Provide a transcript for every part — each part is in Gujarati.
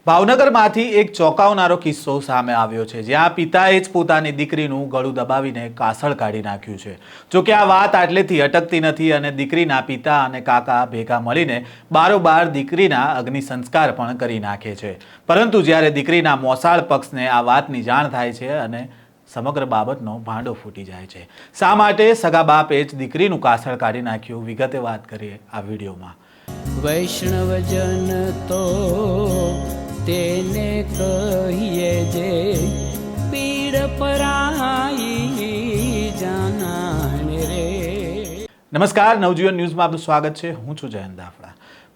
ભાવનગરમાંથી એક ચોંકાવનારો કિસ્સો સામે આવ્યો છે, જ્યાં પિતાએ જ પોતાની દીકરીનું ગળું દબાવીને કાસળ કાઢી નાખ્યું છે। જો કે આ વાત આટલેથી અટકતી નથી અને દીકરીના પિતા અને કાકા ભેગા મળીને બારોબાર દીકરીના અગ્નિ સંસ્કાર પણ કરી નાખે છે। પરંતુ જ્યારે દીકરીના મોસાળ પક્ષને આ વાતની જાણ થાય છે અને સમગ્ર બાબતનો ભાંડો ફૂટી જાય છે। શા માટે સગા બાપે જ દીકરીનું કાસળ કાઢી નાખ્યું, વિગતે વાત કરીએ આ વિડીયોમાં। વૈષ્ણવજન તો તેને કહીએ જે પીડ પરાઈ જાનાને રે। નમસ્કાર, નવજીવન ન્યૂઝમાં આપનું સ્વાગત છે। હું છું જયંત દાફડા।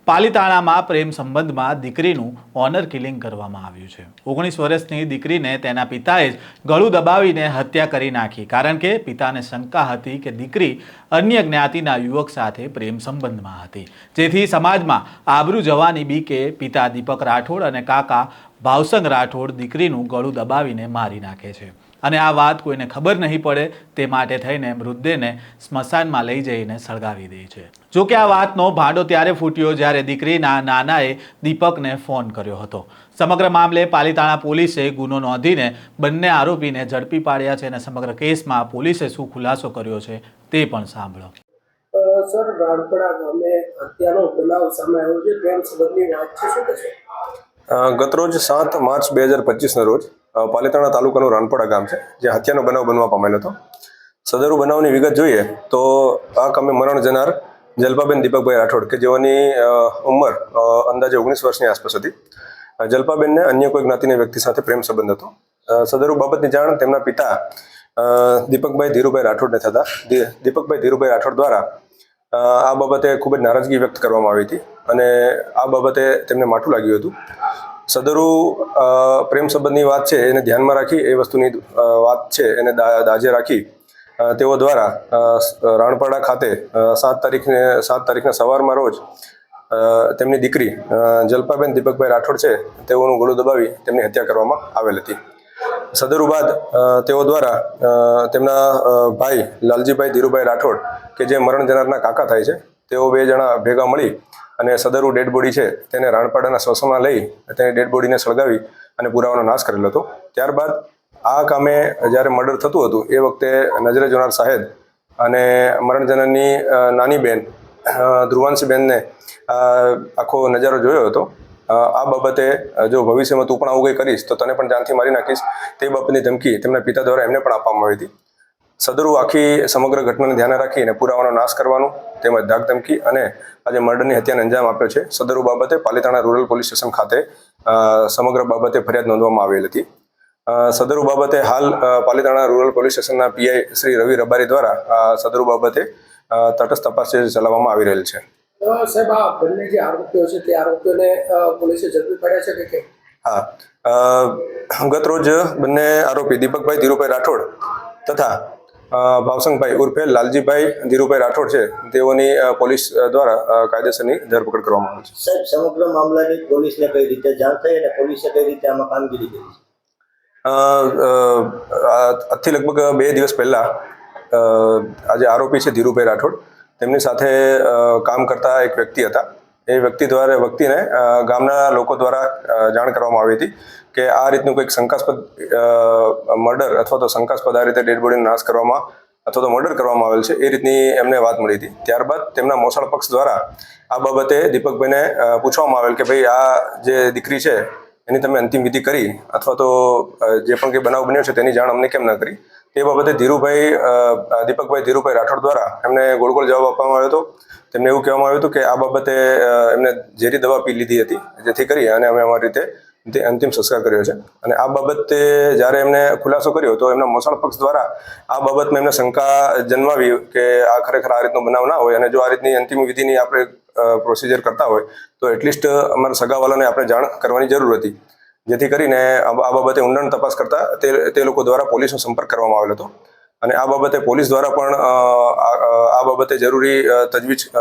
પાલીતાણામાં પ્રેમ સંબંધમાં દીકરીનું ઓનર કિલિંગ કરવામાં આવ્યું છે। 19 વર્ષની દીકરીને તેના પિતાએ જ ગળું દબાવીને હત્યા કરી નાખી, કારણ કે પિતાને શંકા હતી કે દીકરી અન્ય જ્ઞાતિના યુવક સાથે પ્રેમ સંબંધમાં હતી, જેથી સમાજમાં આબરૂ જવાની બીકે પિતા દીપક રાઠોડ અને કાકા ભાવસંગ રાઠોડ દીકરીનું ગળું દબાવીને મારી નાખે છે અને આ વાત કોઈને ખબર નહીં પડે તે માટે થઈને મૃતદેહને સ્મશાનમાં લઈ જઈને સળગાવી દે છે। જો કે આ વાતનો ભાંડો ત્યારે ફૂટ્યો જ્યારે દીકરીના નાનાએ દીપકને ફોન કર્યો હતો। સમગ્ર મામલે પાલીતાણા પોલીસે ગુનો નોંધીને બંને આરોપીને ઝડપી પાડ્યા છે અને સમગ્ર કેસમાં પોલીસે શું ખુલાસો કર્યો છે તે પણ સાંભળો। સર, રાણપડા ગામે હત્યાનો બનાવ સામે આવ્યો છે, પ્રેમ સંબંધની વાત છે, શું કહેશો? ગતરોજ 7 માર્ચ 2025ના રોજ પાલીતાણા તાલુકાનું રાણપડા ગામ છે, જ્યાં હત્યાનો બનાવ બનવા પામેલ હતો। સદરુ બનાવની વિગત જોઈએ તો આ કામે મરણ જનાર જલ્પાબેન દીપકભાઈ રાઠોડ કે જેઓની ઉંમર અંદાજે 19 વર્ષની આસપાસ હતી। જલ્પાબેનને અન્ય કોઈ જ્ઞાતિના વ્યક્તિ સાથે પ્રેમ સંબંધ હતો। સદરુ બાબતની જાણ તેમના પિતા દીપકભાઈ ધીરુભાઈ રાઠોડને થતા દીપકભાઈ ધીરુભાઈ રાઠોડ દ્વારા આ બાબતે ખૂબ જ નારાજગી વ્યક્ત કરવામાં આવી હતી અને આ બાબતે તેમને માઠું લાગ્યું હતું। સદરુ પ્રેમ સંબંધની વાત છે એને ધ્યાનમાં રાખી, એ વસ્તુની વાત છે એને દાજે રાખી તેઓ દ્વારા રાણપાડા ખાતે 7 તારીખના સવારમાં રોજ તેમની દીકરી જલ્પાબેન દીપકભાઈ રાઠોડ છે તેઓનું ગળું દબાવી તેમની હત્યા કરવામાં આવેલ હતી। સદરુ બાદ તેઓ દ્વારા તેમના ભાઈ લાલજીભાઈ ધીરુભાઈ રાઠોડ કે જે મરણ જનારના કાકા થાય છે, તેઓ 2 જણા ભેગા મળી અને સદરુ ડેડ બોડી છે તેને રાણપાડાના સ્મશાનમાં લઈ તેની ડેડ બોડીને સળગાવી અને પુરાવાનો નાશ કરેલો હતો। ત્યારબાદ આ કામે જ્યારે મર્ડર થતું હતું એ વખતે નજરે જોનાર સાહેબ અને મરણ જનારની નાની બેન ધ્રુવાંશીબેનને આખો નજારો જોયો હતો। આ બાબતે જો ભવિષ્યમાં તું પણ આવું કંઈ કરીશ તો તને પણ જાનથી મારી નાખીશ તે બાબતની ધમકી તેમના પિતા દ્વારા એમને પણ આપવામાં આવી હતી। સદરુ આખી સમગ્ર ઘટનાને ધ્યાને રાખીને પુરાવાનો નાશ કરવાનું તેમજ ધાક ધમકી અને આજે મર્ડરની હત્યાને અંજામ આપ્યો છે। સદરુ બાબતે પાલીતાણા રૂરલ પોલીસ સ્ટેશન ખાતે સમગ્ર બાબતે ફરિયાદ નોંધવામાં આવેલ હતી। સદરુ બાબતે હાલ પાલીતાણા રૂરલ પોલીસ સ્ટેશનના પીઆઈ શ્રી રવિ રબારી દ્વારા સદરુ બાબતે તટસ્થ તપાસ ચલાવવામાં આવી રહેલ છે। સાહેબ, આ બંને જે આરોપીઓ છે તે આરોપીઓને પોલીસે ઝડપી પાડ્યા છે કે કેમ? હા, ગત રોજ બંને આરોપી દીપકભાઈ ધીરુભાઈ રાઠોડ તથા ભાવસંગભાઈ ઉર્ફે લાલજીભાઈ ધીરુભાઈ રાઠોડ છે તેઓની પોલીસ દ્વારા કાયદેસરની ધરપકડ કરવામાં આવી છે। સાહેબ, સમગ્ર મામલાની પોલીસને કઈ રીતે જાણ થઈ અને પોલીસે કઈ રીતે આમાં કામગીરી કરી? આજથી લગભગ 2 દિવસ પહેલા આજે આરોપી છે ધીરુભાઈ રાઠોડ, તેમની સાથે કામ કરતા એક વ્યક્તિ હતા। એ વ્યક્તિને ગામના લોકો દ્વારા જાણ કરવામાં આવી હતી કે આ રીતનું કંઈક શંકાસ્પદ મર્ડર અથવા તો શંકાસ્પદ આ રીતે ડેડ બોડીનો નાશ કરવામાં અથવા તો મર્ડર કરવામાં આવેલ છે, એ રીતની એમને વાત મળી હતી। ત્યારબાદ તેમના મોસાળ પક્ષ દ્વારા આ બાબતે દીપકભાઈને પૂછવામાં આવેલ કે ભાઈ આ જે દીકરી છે એની તમે અંતિમ વિધિ કરી અથવા તો જે પણ કંઈ બનાવ બન્યો છે તેની જાણ અમને કેમ ન કરી? તે બાબતે દીપકભાઈ ધીરુભાઈ રાઠોડ દ્વારા એમને ગોળ જવાબ આપવામાં આવ્યો હતો। તેમને એવું કહેવામાં આવ્યું હતું કે આ બાબતે એમને ઝેરી દવા પી લીધી હતી, જેથી કરી અને અમે અમારી રીતે અંતિમ સંસ્કાર કર્યો છે। અને આ બાબતે જ્યારે એમને ખુલાસો કર્યો તો એમના મોસાળ પક્ષ દ્વારા આ બાબતમાં એમને શંકા જન્માવી કે આ ખરેખર આ રીતનો બનાવ ના હોય અને જો આ રીતની અંતિમ વિધિની આપણે પ્રોસિજર કરતા હોય તો એટલીસ્ટ અમારા સગાવાલાને આપણે જાણ કરવાની જરૂર હતી, જેથી કરીને આ બાબતે ઊંડાણ તપાસ કરતા તે લોકો દ્વારા પોલીસનો સંપર્ક કરવામાં આવેલો હતો અને આ બાબતે પોલીસ દ્વારા પણ આ બાબતે જરૂરી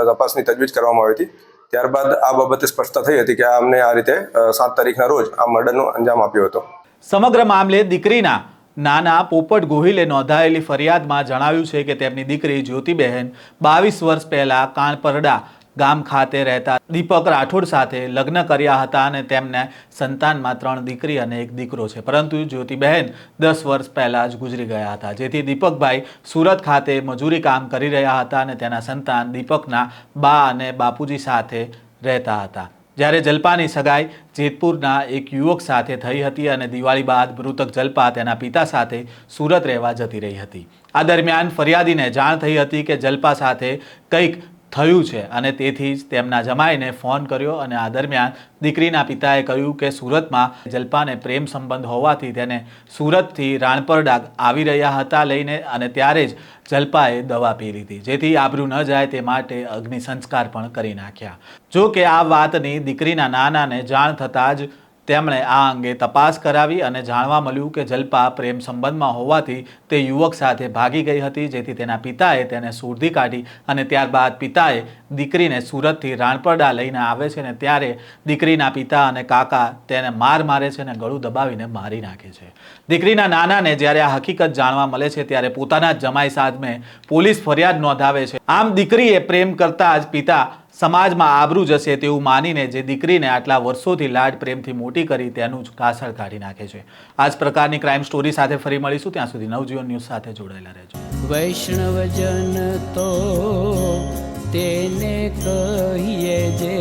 તપાસની તજવીજ કરવામાં આવી હતી। ત્યારબાદ આ બાબતે સ્પષ્ટતા થઈ હતી કે અમને આ રીતે 7 તારીખના રોજ આ મર્ડરનો અંજામ આપ્યો હતો। સમગ્ર મામલે દીકરીના નાના પોપટ ગોહિલે નોંધાયેલી ફરિયાદમાં જણાવ્યું છે કે તેમની દીકરી જ્યોતિબહેન 22 વર્ષ પહેલા કાણપરડા ગામ ખાતે રહેતા દીપક રાઠોડ સાથે લગ્ન કર્યા હતા અને તેમને સંતાનમાં 3 દીકરી અને 1 દીકરો છે, પરંતુ જ્યોતિબહેન 10 વર્ષ પહેલાં જ ગુજરી ગયા હતા, જેથી દીપકભાઈ સુરત ખાતે મજૂરી કામ કરી રહ્યા હતા અને તેના સંતાન દીપકના બા અને બાપુજી સાથે રહેતા હતા. જ્યારે જલ્પાની સગાઈ જેતપુરના એક યુવક સાથે થઈ હતી અને દિવાળી બાદ મૃતક જલ્પા તેના પિતા સાથે સુરત રહેવા જતી રહી હતી. આ દરમિયાન ફરિયાદીને જાણ થઈ હતી કે જલ્પા સાથે કંઈક થયું છે અને તેથી જ તેમના જમાઈને ફોન કર્યો અને આ દરમિયાન દીકરીના પિતાએ કહ્યું કે સુરતમાં જલ્પાને પ્રેમ સંબંધ હોવાથી તેને સુરતથી રાણપરડા આવી રહ્યા હતા લઈને અને ત્યારે જ જલ્પાએ દવા પી લીધી, જેથી આબરૂ ન જાય તે માટે અગ્નિ સંસ્કાર પણ કરી નાખ્યા. જો કે આ વાતની દીકરીના નાનાને જાણ થતાં જ તેમણે આ અંગે તપાસ કરાવી અને જાણવા મળ્યું કે જલ્પા પ્રેમ સંબંધમાં હોવાથી તે યુવક સાથે ભાગી ગઈ હતી, જેથી તેના પિતાએ તેને શોધી કાઢી અને ત્યારબાદ પિતાએ દીકરીને સુરતથી રાણપરડા લઈને આવે છે અને ત્યારે દીકરીના પિતા અને કાકા તેને મારે છે અને ગળું દબાવીને મારી નાખે છે. દીકરીના નાનાને જ્યારે આ હકીકત જાણવા મળે છે ત્યારે પોતાના જ જમાઈ સામે પોલીસ ફરિયાદ નોંધાવે છે. આમ દીકરીએ પ્રેમ કરતા જ પિતા સમાજમાં આબરૂ જશે તેવું માનીને જે દીકરીને આટલા વર્ષોથી લાડ પ્રેમથી મોટી કરી તેનું જ કાસળ કાઢી નાખે છે. આ જ પ્રકારની ક્રાઇમ સ્ટોરી સાથે ફરી મળીશું. ત્યાં સુધી નવજીવન ન્યૂઝ સાથે જોડાયેલા રહેજો. વૈષ્ણવજન તો તેને કહીએ જે